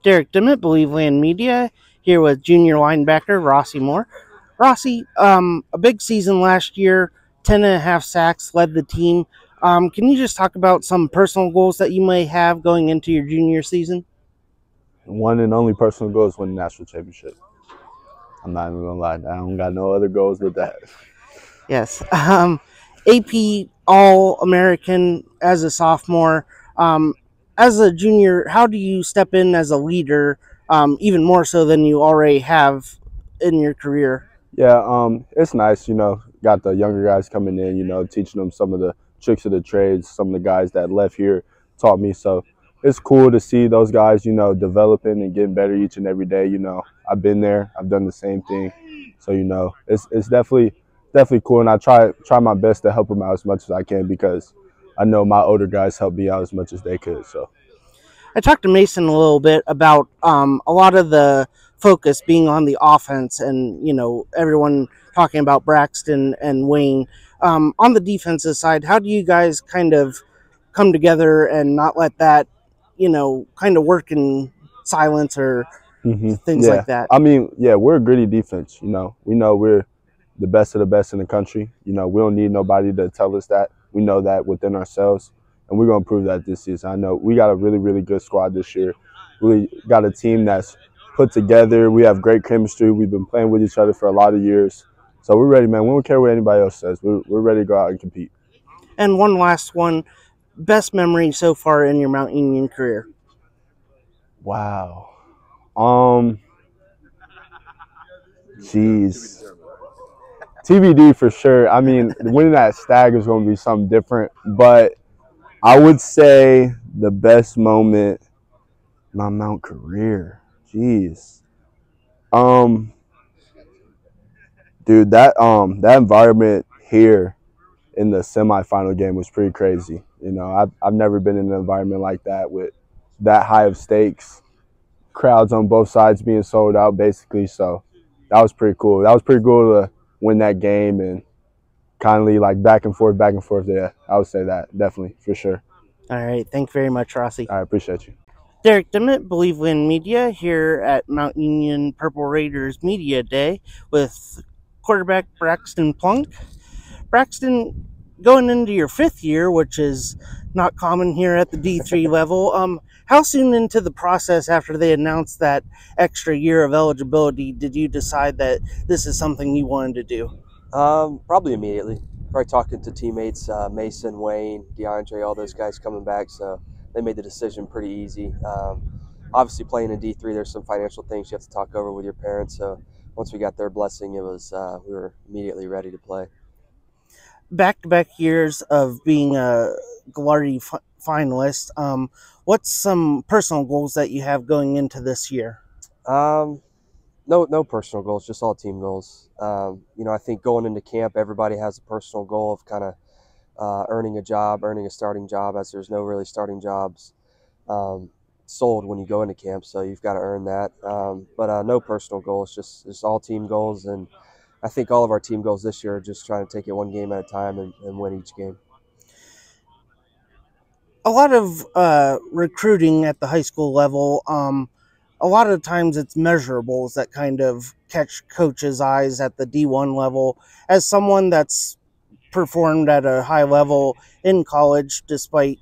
Derek Dimit, Believe Land Media, here with junior linebacker Rossy Moore. Rossy, a big season last year, 10.5 sacks, led the team. Can you just talk about some personal goals that you may have going into your junior season? One and only personal goal is win the national championship. I'm not even gonna lie, I don't got no other goals but that. Yes. AP All American as a sophomore. As a junior, how do you step in as a leader, even more so than you already have in your career? Yeah, it's nice, got the younger guys coming in, teaching them some of the tricks of the trades. Some of the guys that left here taught me, so it's cool to see those guys, developing and getting better each and every day. I've been there, I've done the same thing, so it's definitely cool, and I try my best to help them out as much as I can because I know my older guys helped me out as much as they could. So I talked to Mason a little bit about a lot of the focus being on the offense, and everyone talking about Braxton and Wayne. On the defensive side, how do you guys kind of come together and not let that kind of work in silence or things yeah, like that? I mean, yeah, we're a gritty defense. We know we're the best of the best in the country. We don't need nobody to tell us that. We know that within ourselves, and we're gonna prove that this season. I know we got a really, really good squad this year. We got a team that's put together. We have great chemistry. We've been playing with each other for a lot of years, so we're ready, man. We don't care what anybody else says. We're ready to go out and compete. And one last one, best memory so far in your Mount Union career? Wow. Jeez. TBD for sure. I mean, winning that stag is going to be something different, but I would say the best moment in my Mount career. Jeez. Um, dude, that environment here in the semifinal game was pretty crazy. I've never been in an environment like that with that high of stakes, crowds on both sides being sold out basically. So that was pretty cool. That was pretty cool to win that game and kindly like back and forth, back and forth. Yeah, I would say that definitely for sure. All right, thank you very much, Rossy. I appreciate you. Derek Dimit, Believe Win Media, here at Mount Union Purple Raiders Media Day with quarterback Braxton Plunk. Braxton, going into your fifth year, which is not common here at the D3 level, how soon into the process after they announced that extra year of eligibility did you decide that this is something you wanted to do? Probably immediately. Probably talking to teammates, Mason, Wayne, DeAndre, all those guys coming back. So they made the decision pretty easy. Obviously, playing in D3, there's some financial things you have to talk over with your parents. So once we got their blessing, it was we were immediately ready to play. Back-to-back years of being a Gallardi finalist. What's some personal goals that you have going into this year? No personal goals, just all team goals. I think going into camp, everybody has a personal goal of kind of earning a job, earning a starting job, as there's no really starting jobs sold when you go into camp, so you've got to earn that. But no personal goals, just all team goals, and I think all of our team goals this year are just trying to take it one game at a time and win each game. A lot of recruiting at the high school level, a lot of times it's measurables that kind of catch coaches' eyes at the D1 level. As someone that's performed at a high level in college, despite,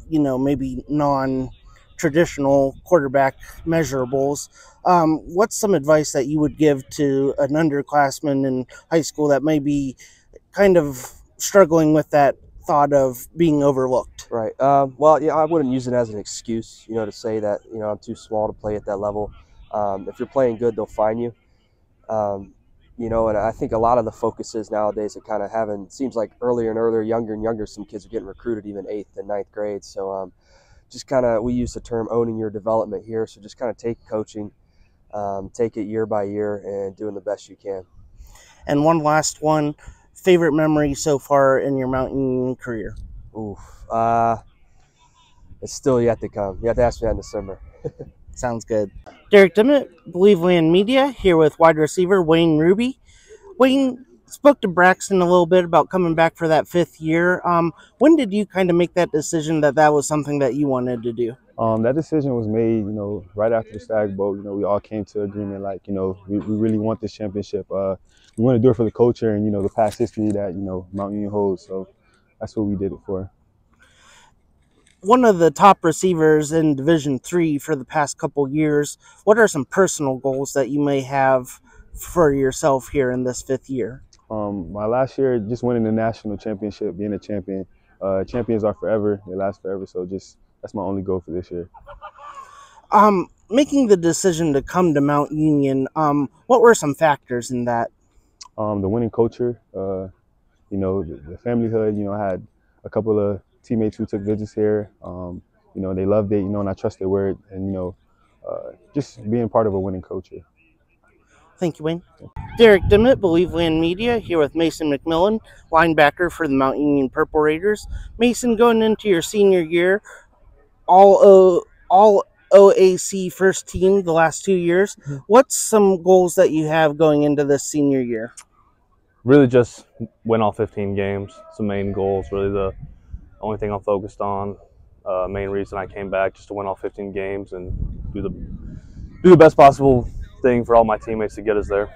maybe non-traditional quarterback measurables, what's some advice that you would give to an underclassman in high school that may be kind of struggling with that thought of being overlooked? Right. Well, yeah, I wouldn't use it as an excuse, to say that, I'm too small to play at that level. If you're playing good, they'll find you. And I think a lot of the focuses nowadays are kind of seems like earlier and earlier, younger and younger, some kids are getting recruited even 8th and 9th grade. So just kind of, we use the term owning your development here. So just kind of take coaching, take it year by year and doing the best you can. And one last one, favorite memory so far in your Mount Union career? Oof. It's still yet to come. You have to ask me that in December. Sounds good. Derek Dimit, Believe Land Media, here with wide receiver Wayne Ruby. Wayne, spoke to Braxton a little bit about coming back for that fifth year. When did you kind of make that decision that was something that you wanted to do? That decision was made, right after the Stag Bowl. We all came to agreement, like, we really want this championship. We want to do it for the culture and, the past history that, Mount Union holds. So that's what we did it for. One of the top receivers in Division III for the past couple years. What are some personal goals that you may have for yourself here in this 5th year? My last year, just winning the national championship, being a champion. Champions are forever; they last forever. So that's my only goal for this year. Making the decision to come to Mount Union, what were some factors in that? The winning culture, the familyhood. I had a couple of teammates who took visits here. They loved it, and I trust their word, and just being part of a winning culture. Thank you, Wayne. Derek Dimit, Believe Land Media, here with Mason McMillen, linebacker for the Mount Union Purple Raiders. Mason, going into your senior year, all OAC first team the last 2 years. What's some goals that you have going into this senior year? Really just win all 15 games. It's the main goal. It's really the only thing I'm focused on. Main reason I came back, just to win all 15 games and do the best possible thing for all my teammates to get us there.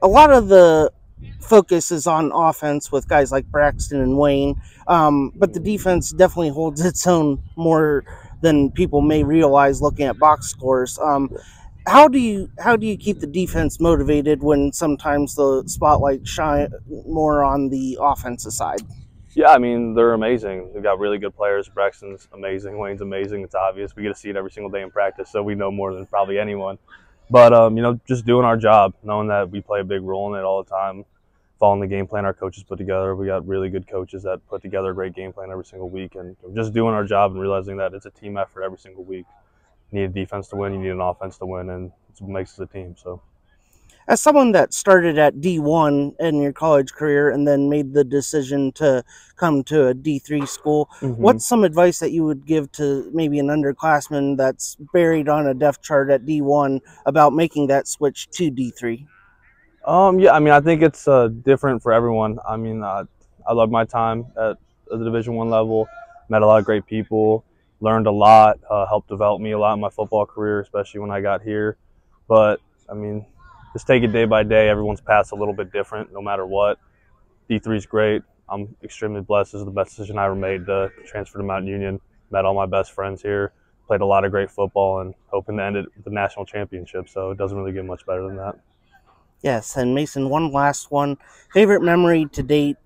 A lot of the focus is on offense with guys like Braxton and Wayne, but the defense definitely holds its own more than people may realize looking at box scores. How do you keep the defense motivated when sometimes the spotlight shine more on the offensive side? Yeah, I mean, they're amazing. We've got really good players. Braxton's amazing. Wayne's amazing. It's obvious. We get to see it every single day in practice, so we know more than probably anyone. But, just doing our job, knowing that we play a big role in it all the time, following the game plan our coaches put together. We got really good coaches that put together a great game plan every single week, and just doing our job and realizing that it's a team effort every single week. You need a defense to win, you need an offense to win, and it's what makes us a team. So, as someone that started at D1 in your college career and then made the decision to come to a D3 school, what's some advice that you would give to maybe an underclassman that's buried on a depth chart at D1 about making that switch to D3? Yeah, I mean, I think it's different for everyone. I mean, I love my time at the Division I level, met a lot of great people, learned a lot, helped develop me a lot in my football career, especially when I got here. But, I mean, just take it day by day. Everyone's path's a little bit different no matter what. D3 is great. I'm extremely blessed. This is the best decision I ever made to transfer to Mount Union. Met all my best friends here, played a lot of great football, and hoping to end it with the national championship. So it doesn't really get much better than that. Yes, and Mason, one last one. Favorite memory to date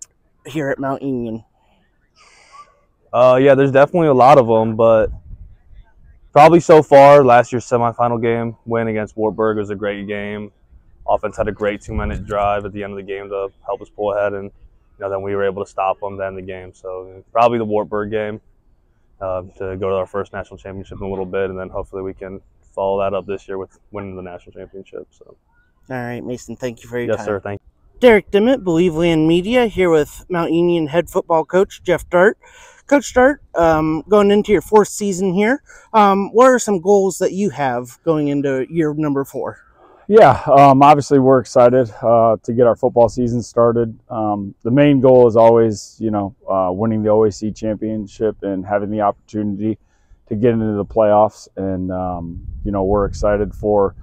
here at Mount Union? Yeah, there's definitely a lot of them, but probably so far, last year's semifinal game, win against Wartburg was a great game. Offense had a great 2-minute drive at the end of the game to help us pull ahead, and then we were able to stop them to end the game. So probably the Wartburg game to go to our first national championship in a little bit, and then hopefully we can follow that up this year with winning the national championship. So. All right, Mason, thank you for your time. Yes, sir. Thank you. Derek Dimit, Believe Land Media, here with Mount Union head football coach Geoff Dartt. Coach Dartt, going into your 4th season here, what are some goals that you have going into year number 4? Yeah, obviously we're excited to get our football season started. The main goal is always, winning the OAC championship and having the opportunity to get into the playoffs. And, we're excited for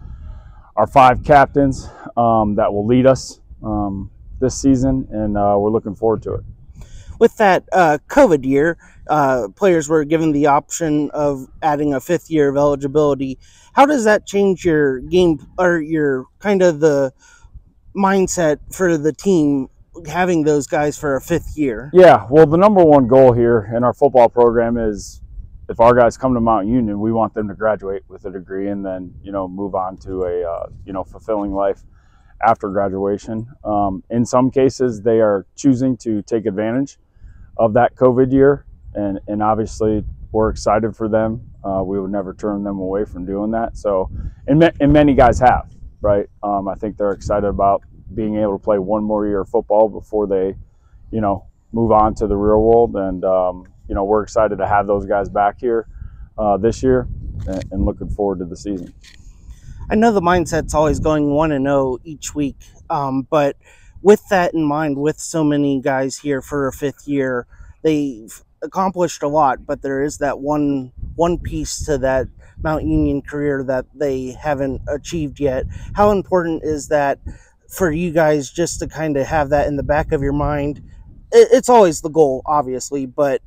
our 5 captains that will lead us this season, and we're looking forward to it. With that COVID year, players were given the option of adding a 5th year of eligibility. How does that change your game or your kind of the mindset for the team having those guys for a 5th year? Yeah, well, the number one goal here in our football program is if our guys come to Mount Union, we want them to graduate with a degree and then, move on to a, fulfilling life after graduation. In some cases, they are choosing to take advantage of that COVID year, and obviously we're excited for them. We would never turn them away from doing that. So, and many guys have, right? I think they're excited about being able to play one more year of football before they, move on to the real world. And, we're excited to have those guys back here this year and looking forward to the season. I know the mindset's always going 1-0 each week, but with that in mind, with so many guys here for a 5th year, they've accomplished a lot, but there is that one one piece to that Mount Union career that they haven't achieved yet. How important is that for you guys, just to kind of have that in the back of your mind? It's always the goal, obviously, but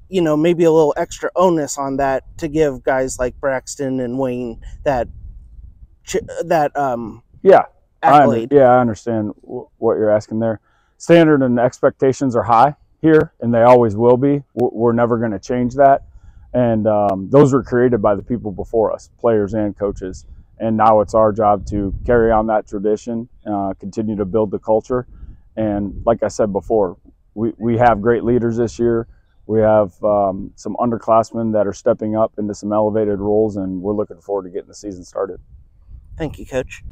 you know, maybe a little extra onus on that to give guys like Braxton and Wayne that Yeah, accolade. I understand what you're asking there. Standard and expectations are high here, and they always will be. We're never going to change that. And those were created by the people before us, players and coaches. And now it's our job to carry on that tradition, continue to build the culture. And like I said before, we have great leaders this year. We have some underclassmen that are stepping up into some elevated roles, and we're looking forward to getting the season started. Thank you, Coach.